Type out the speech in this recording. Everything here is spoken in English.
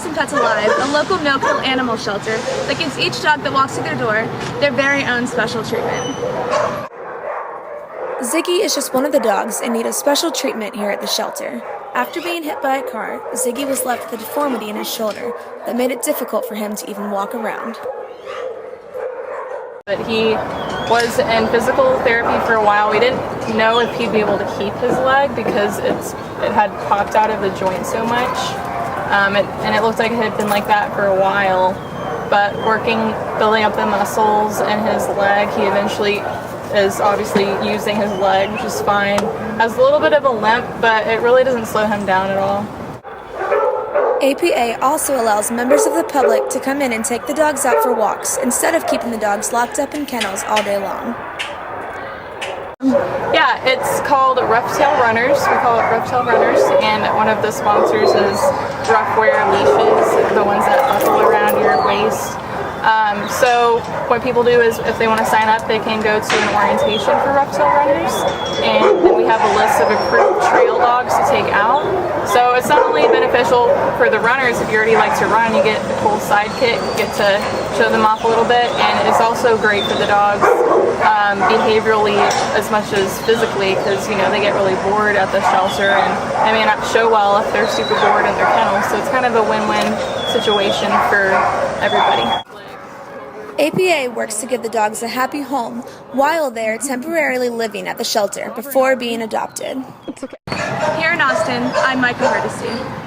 Austin Pets Alive, a local no-kill animal shelter that gives each dog that walks through their door their very own special treatment. Ziggy is just one of the dogs in need of special treatment here at the shelter. After being hit by a car, Ziggy was left with a deformity in his shoulder that made it difficult for him to even walk around. But he was in physical therapy for a while. We didn't know if he'd be able to keep his leg because it had popped out of the joint so much. And it looked like it had been like that for a while. But building up the muscles in his leg, he eventually is obviously using his leg, which is fine. Has a little bit of a limp, but it really doesn't slow him down at all. APA also allows members of the public to come in and take the dogs out for walks instead of keeping the dogs locked up in kennels all day long. Yeah, it's called Rough Tail Runners. We call it Rough Tail Runners, and one of the sponsors is Rough Wear leashes, the ones that buckle around your waist. So what people do is if they want to sign up, they can go to an orientation for Rough Tail Runners, and then we have a list of approved trail dogs to take out. So it's not only beneficial for the runners, if you already like to run, you get a cool sidekick, you get to show them off a little bit, and it's also great for the dogs behaviorally as much as physically, because they get really bored at the shelter and they may not show well if they're super bored in their kennels. So it's kind of a win-win situation for everybody. APA works to give the dogs a happy home while they're temporarily living at the shelter before being adopted. Here in Austin, I'm Micah Hardesty.